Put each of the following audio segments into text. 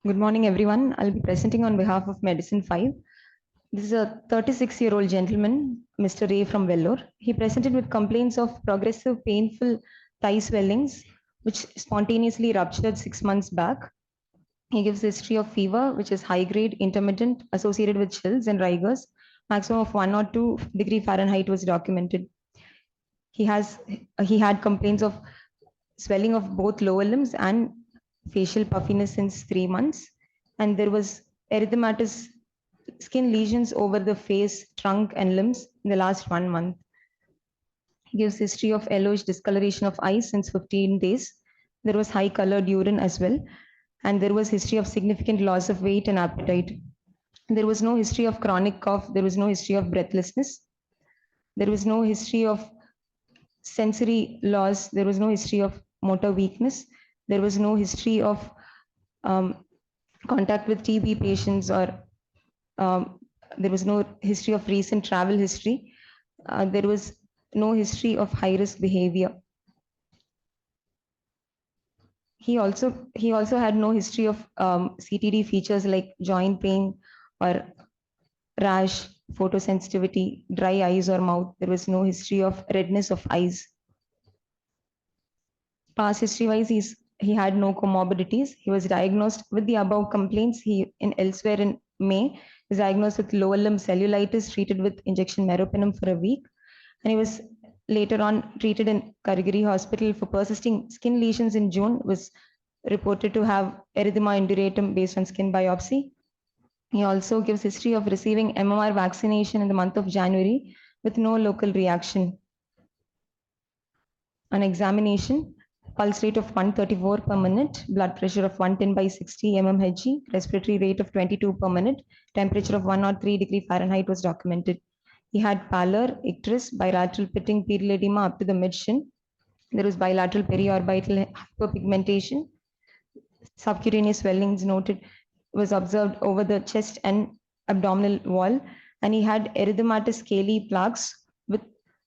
Good morning, everyone. I'll be presenting on behalf of Medicine 5. This is a 36-year-old gentleman, Mr. Ray from Vellore. He presented with complaints of progressive, painful thigh swellings, which spontaneously ruptured 6 months back. He gives history of fever, which is high grade, intermittent, associated with chills and rigors. Maximum of 1 or 2 degree Fahrenheit was documented. He had complaints of swelling of both lower limbs and facial puffiness since 3 months. And there was erythematous skin lesions over the face, trunk, and limbs in the last 1 month. He gives history of yellowish discoloration of eyes since 15 days. There was high colored urine as well. And there was history of significant loss of weight and appetite. There was no history of chronic cough. There was no history of breathlessness. There was no history of sensory loss. There was no history of motor weakness. There was no history of contact with TB patients, or there was no history of recent travel history. There was no history of high risk behavior. He also had no history of CTD features like joint pain or rash, photosensitivity, dry eyes or mouth. There was no history of redness of eyes. Past history wise, he had no comorbidities. He was diagnosed with the above complaints. Elsewhere in May, was diagnosed with lower limb cellulitis, treated with injection meropenem for a week, and he was later on treated in Karigiri Hospital for persisting skin lesions in June. Was reported to have erythema induratum based on skin biopsy. He also gives history of receiving MMR vaccination in the month of January with no local reaction. On examination, pulse rate of 134 per minute, blood pressure of 110 by 60 mmHg, respiratory rate of 22 per minute, temperature of 103 degree Fahrenheit was documented. He had pallor, icterus, bilateral pitting periledema up to the mid shin. There was bilateral periorbital hyperpigmentation. Subcutaneous swellings noted was observed over the chest and abdominal wall, and he had erythematous scaly plaques with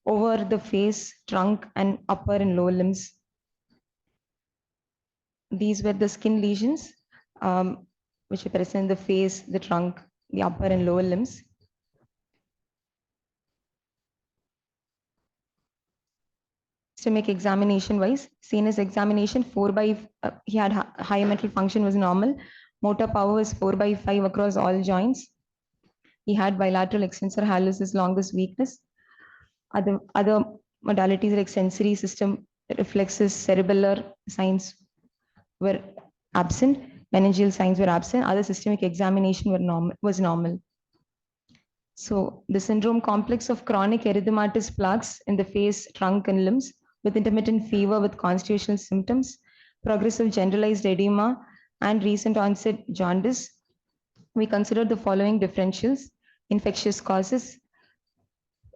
over the face, trunk, and upper and lower limbs. These were the skin lesions, which are present in the face, the trunk, the upper and lower limbs. Stomach examination wise, CNS examination 4 by he had high mental function was normal. Motor power was 4 by 5 across all joints. He had bilateral extensor hallucis longus weakness. Other modalities like sensory system, reflexes, cerebellar signs were absent. Meningeal signs were absent. Other systemic examination was normal. So the syndrome complex of chronic erythematous plaques in the face, trunk, and limbs with intermittent fever with constitutional symptoms, progressive generalized edema, and recent onset jaundice. We considered the following differentials: infectious causes,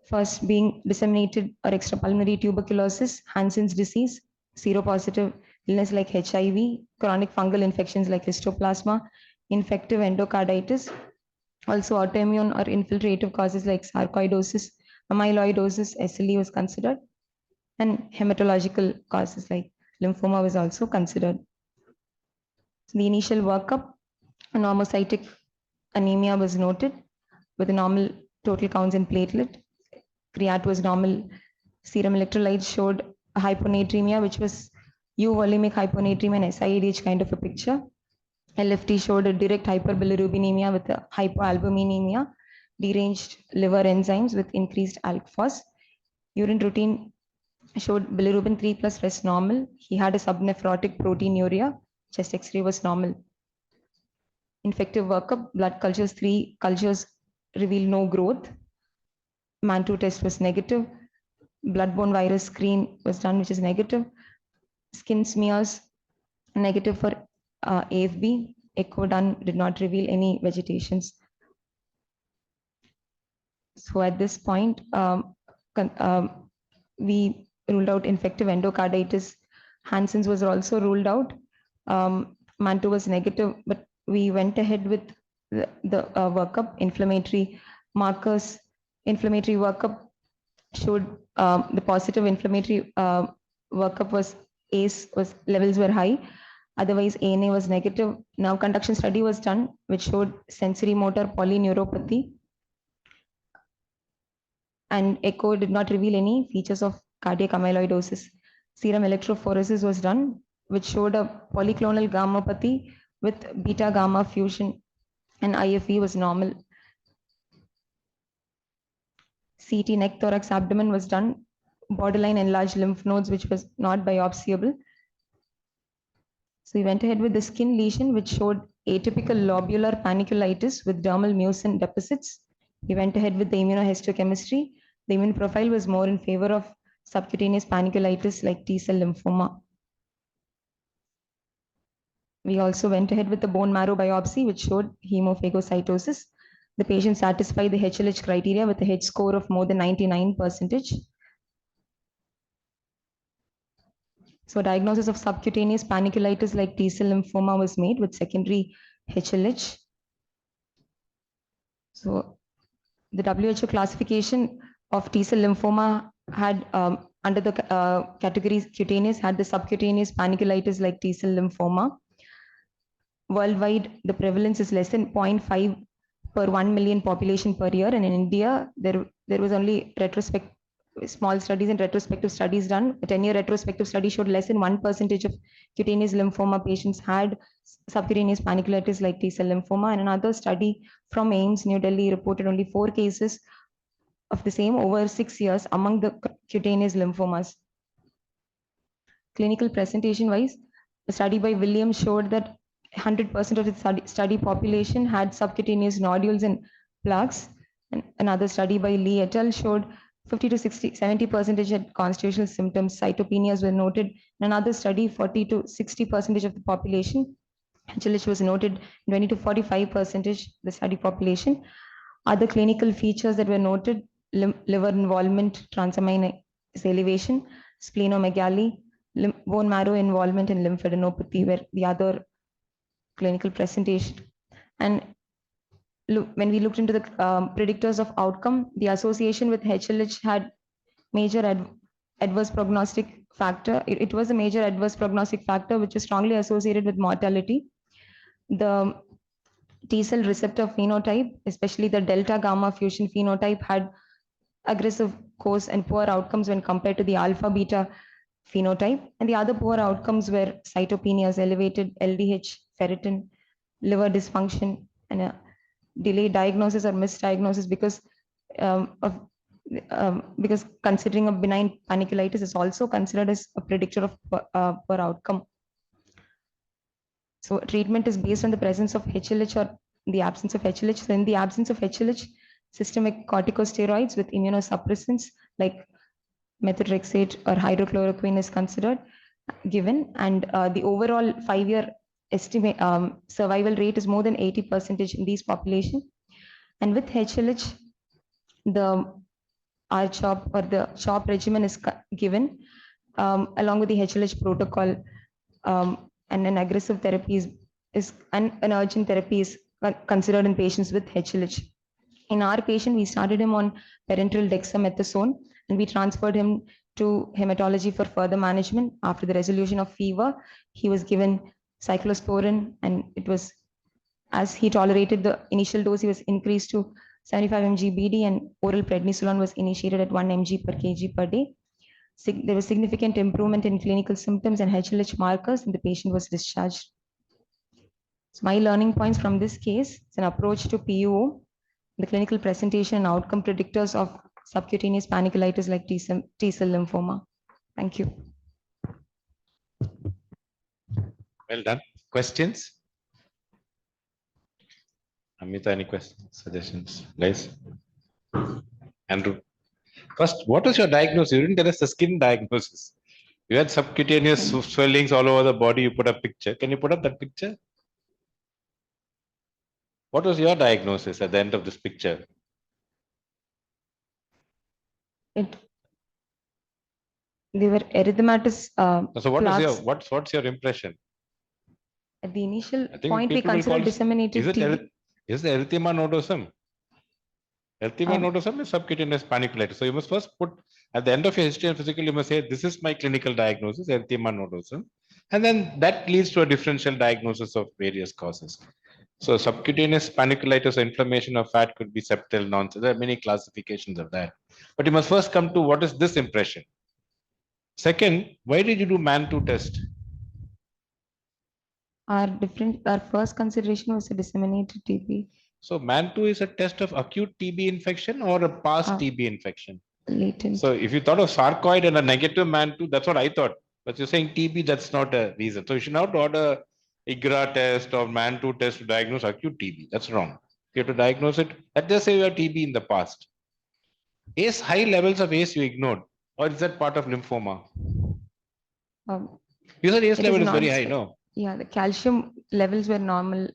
first being disseminated or extrapulmonary tuberculosis, Hansen's disease, seropositive illness like HIV, chronic fungal infections like histoplasma, infective endocarditis, also autoimmune or infiltrative causes like sarcoidosis, amyloidosis, SLE was considered, and hematological causes like lymphoma was also considered. So the initial workup, normocytic anemia was noted with normal total counts in platelet. Creat was normal. Serum electrolytes showed hyponatremia, which was euvolemic hyponatremia and SIADH kind of a picture. LFT showed a direct hyperbilirubinemia with a hypoalbuminemia, deranged liver enzymes with increased alk phos. Urine routine showed bilirubin 3 plus less normal. He had a subnephrotic proteinuria. Chest X-ray was normal. Infective workup, blood cultures, 3 cultures revealed no growth. MAN2 test was negative. Bloodborne virus screen was done, which is negative. Skin smears, negative for AFB. Echo done did not reveal any vegetations. So at this point, we ruled out infective endocarditis. Hansen's was also ruled out. MAN2 was negative, but we went ahead with the workup, inflammatory markers. Inflammatory workup showed the positive inflammatory workup was ACE levels were high. Otherwise, ANA was negative. Nerve conduction study was done, which showed sensory motor polyneuropathy. And echo did not reveal any features of cardiac amyloidosis. Serum electrophoresis was done, which showed a polyclonal gammopathy with beta gamma fusion, and IFE was normal. CT neck, thorax, abdomen was done, borderline enlarged lymph nodes, which was not biopsiable. So we went ahead with the skin lesion, which showed atypical lobular panniculitis with dermal mucin deposits. We went ahead with the immunohistochemistry. The immune profile was more in favor of subcutaneous panniculitis like T-cell lymphoma. We also went ahead with the bone marrow biopsy, which showed hemophagocytosis. The patient satisfied the HLH criteria with a H score of more than 99%. So diagnosis of subcutaneous panniculitis like T-cell lymphoma was made with secondary HLH. So the WHO classification of T-cell lymphoma had under the categories cutaneous had the subcutaneous panniculitis like T-cell lymphoma. Worldwide, the prevalence is less than 0.5 per 1 million population per year, and in India, there was only small studies and retrospective studies done. A 10-year retrospective study showed less than 1% of cutaneous lymphoma patients had subcutaneous panniculitis like T-cell lymphoma, and another study from AIIMS New Delhi reported only 4 cases of the same over 6 years among the cutaneous lymphomas. Clinical presentation wise, a study by Williams showed that 100% of the study population had subcutaneous nodules and plaques. And another study by Lee et al. Showed 50 to 70% had constitutional symptoms. Cytopenias were noted. In another study, 40 to 60% of the population. HLH was noted 20 to 45% the study population. Other clinical features that were noted: liver involvement, transamine elevation, splenomegaly, bone marrow involvement, and lymphadenopathy were the other clinical presentation. And when we looked into the predictors of outcome, the association with HLH had major adverse prognostic factor. It was a major adverse prognostic factor which is strongly associated with mortality. The T-cell receptor phenotype, especially the delta gamma fusion phenotype, had aggressive course and poor outcomes when compared to the alpha beta phenotype. And the other poor outcomes were cytopenias, elevated LDH, ferritin, liver dysfunction, and a delayed diagnosis or misdiagnosis because because considering a benign panniculitis is also considered as a predictor of poor outcome. So treatment is based on the presence of HLH or the absence of HLH. So in the absence of HLH, systemic corticosteroids with immunosuppressants like methotrexate or hydrochloroquine is considered given, and the overall 5-year estimate survival rate is more than 80% in these population. And with HLH, the RCHOP or the CHOP regimen is given along with the HLH protocol, and an aggressive therapy is an urgent therapy is considered in patients with HLH. In our patient, we started him on parenteral dexamethasone and we transferred him to hematology for further management. After the resolution of fever, he was given cyclosporin, and it was, as he tolerated the initial dose, he was increased to 75 mg BD, and oral prednisolone was initiated at 1 mg per kg per day. There was significant improvement in clinical symptoms and HLH markers, and the patient was discharged. So my learning points from this case is an approach to PUO, the clinical presentation and outcome predictors of subcutaneous panniculitis like T-cell lymphoma. Thank you. Well done. Questions? Amita, any questions, suggestions, guys? Andrew, first, what was your diagnosis? You didn't tell us the skin diagnosis. You had subcutaneous swellings all over the body. You put a picture. Can you put up that picture? What was your diagnosis at the end of this picture? They were erythematous. So what's your impression? At the initial point, we considered disseminated TB. Is the erythema nodosum? Erythema nodosum is subcutaneous panniculitis. So you must first put, at the end of your history and physical, you must say, this is my clinical diagnosis, erythema nodosum. And then that leads to a differential diagnosis of various causes. So subcutaneous panniculitis or inflammation of fat could be septal, non-septal. There are many classifications of that. But you must first come to what is this impression. Second, why did you do MAN2 test? Our first consideration was a disseminated TB. So MAN2 is a test of acute TB infection or a past TB infection. Latent. So if you thought of sarcoid and a negative MAN2, that's what I thought. But you're saying TB, that's not a reason. So you should not order IGRA test or MAN2 test to diagnose acute TB. That's wrong. You have to diagnose it. Let's just say you have TB in the past. ACE, high levels of ACE you ignored, or is that part of lymphoma? You said ACE level is very high, no? Yeah, the calcium levels were normal.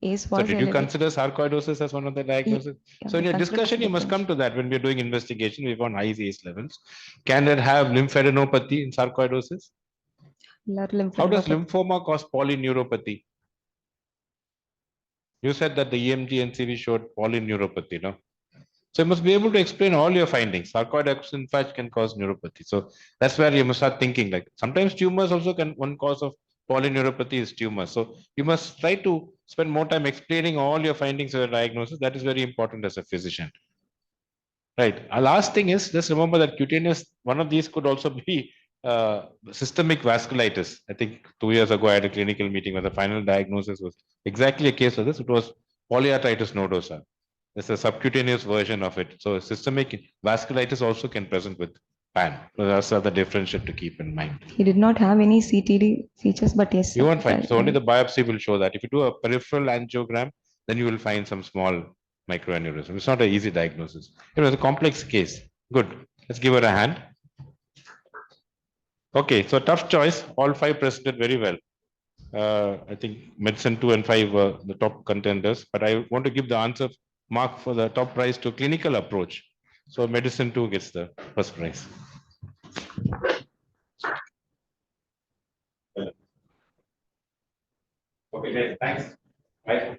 ACE was. So did you consider sarcoidosis as one of the diagnoses? Yeah, So in your discussion, you must come to that. When we're doing investigation, we found high ACE levels. Can it have lymphadenopathy in sarcoidosis? How does lymphoma cause polyneuropathy? You said that the EMG NCV showed polyneuropathy, no? So you must be able to explain all your findings. Sarcoidosis, in fact, can cause neuropathy. So that's where you must start thinking. Like sometimes tumors also can, one cause of polyneuropathy is tumors. So you must try to spend more time explaining all your findings or diagnosis. That is very important as a physician. Right. Our last thing is just remember that cutaneous, one of these could also be systemic vasculitis. I think 2 years ago, I had a clinical meeting where the final diagnosis was exactly a case of this. It was polyarteritis nodosa. It's a subcutaneous version of it. So systemic vasculitis also can present with PAN. So that's the differential to keep in mind. He did not have any CTD features, but yes. You won't find. So only the biopsy will show that. If you do a peripheral angiogram, then you will find some small microaneurysm. It's not an easy diagnosis. It was a complex case. Good. Let's give her a hand. Okay, so tough choice. All five presented very well. I think medicine 2 and 5 were the top contenders, but I want to give the answer mark for the top prize to clinical approach. So medicine 2 gets the first prize. Okay, thanks. Bye.